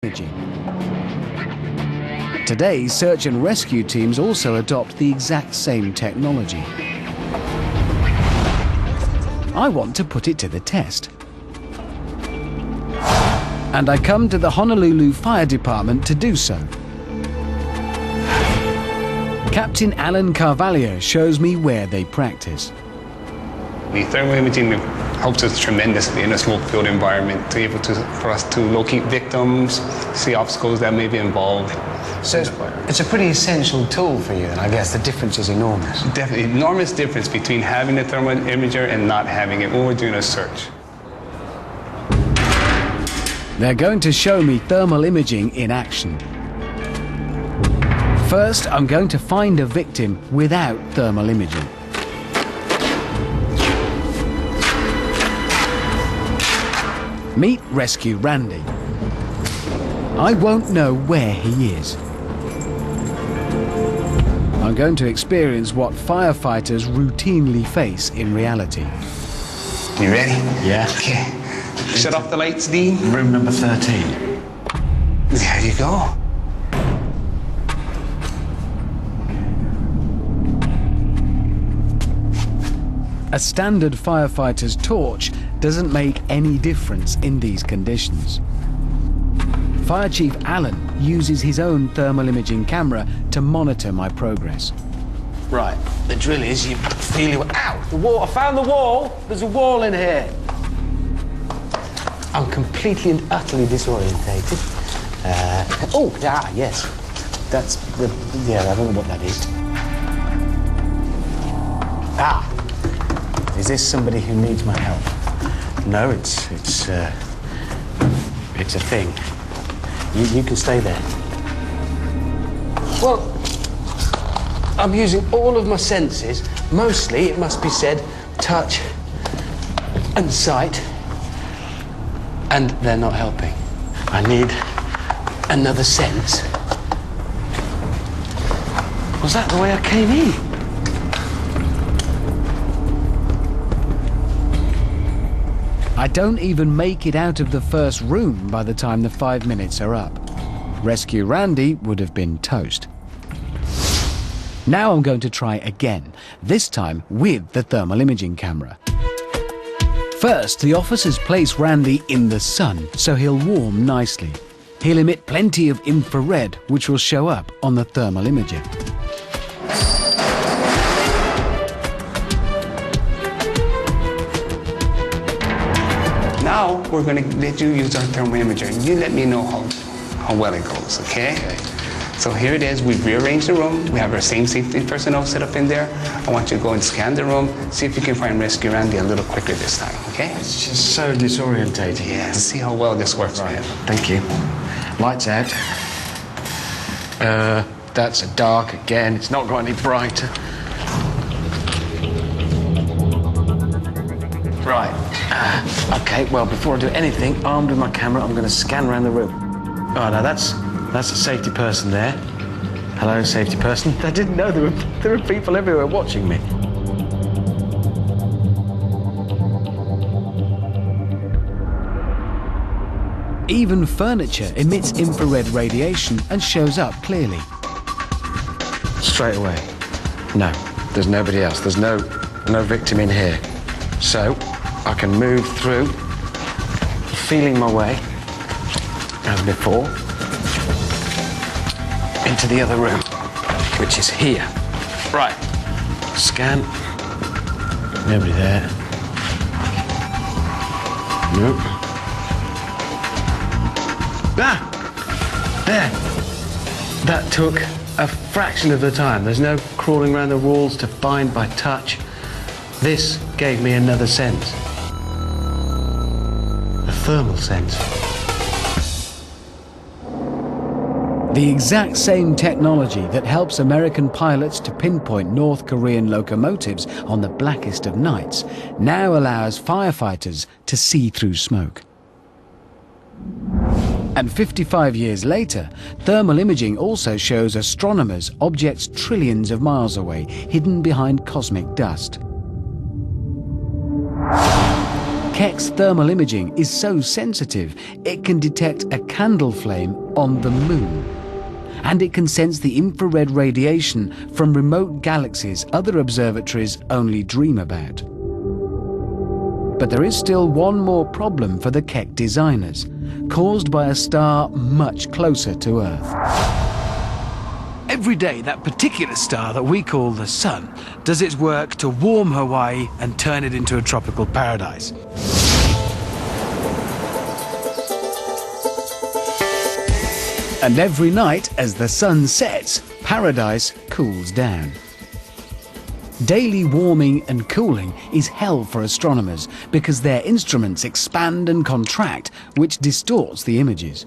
imaging. Today, search and rescue teams also adopt the exact same technology. I want to put it to the test. And I come to the Honolulu Fire Department to do so. Captain Alan Carvalho shows me where they practice. The thermal imaging helps us tremendously in a smoke-filled environment for us to locate victims, see obstacles that may be involved. So it's a pretty essential tool for you, and I guess the difference is enormous. Definitely, enormous difference between having a thermal imager and not having it when we're doing a search. They're going to show me thermal imaging in action. First, I'm going to find a victim without thermal imaging. Meet Rescue Randy. I won't know where he is. I'm going to experience what firefighters routinely face in reality. You ready? Yeah. Okay. Shut off the lights, Dean. Room number 13. There you go. A standard firefighter's torch doesn't make any difference in these conditions. Fire Chief Alan uses his own thermal imaging camera to monitor my progress. Right, the drill is you feel your... Ow! The wall! I found the wall! There's a wall in here! I'm completely and utterly disorientated. Yes. That's the... Yeah, I don't know what that is. Is this somebody who needs my help? No, it's a thing. You can stay there. Well, I'm using all of my senses. Mostly, it must be said, touch and sight. And they're not helping. I need another sense. Was that the way I came in? I don't even make it out of the first room by the time the 5 minutes are up. Rescue Randy would have been toast. Now I'm going to try again, this time with the thermal imaging camera. First, the officers place Randy in the sun, so he'll warm nicely. He'll emit plenty of infrared, which will show up on the thermal imager. Now we're going to let you use our thermal imager. You let me know how well it goes, okay? So here it is. We've rearranged the room. We have our same safety personnel set up in there. I want you to go and scan the room, see if you can find Rescue Randy a little quicker this time, okay? It's just so disorientating. Yeah, see how well this works for you. Thank you. Lights out. That's a dark again. It's not got any brighter. Right. Okay, well, before I do anything, armed with my camera, I'm going to scan around the room. Oh, no, that's a safety person there. Hello, safety person. I didn't know there were people everywhere watching me. Even furniture emits infrared radiation and shows up clearly. Straight away. No, there's nobody else. There's no victim in here. So, I can move through, feeling my way, as before, into the other room, which is here. Right. Scan. Nobody there. Nope. There. That took a fraction of the time. There's no crawling around the walls to find by touch. This gave me another sense. A thermal sense. The exact same technology that helps American pilots to pinpoint North Korean locomotives on the blackest of nights now allows firefighters to see through smoke. And 55 years later, thermal imaging also shows astronomers objects trillions of miles away, hidden behind cosmic dust. Keck's thermal imaging is so sensitive it can detect a candle flame on the moon. And it can sense the infrared radiation from remote galaxies other observatories only dream about. But there is still one more problem for the Keck designers, caused by a star much closer to Earth. Every day, that particular star that we call the Sun does its work to warm Hawaii and turn it into a tropical paradise. And every night, as the sun sets, paradise cools down. Daily warming and cooling is hell for astronomers because their instruments expand and contract, which distorts the images.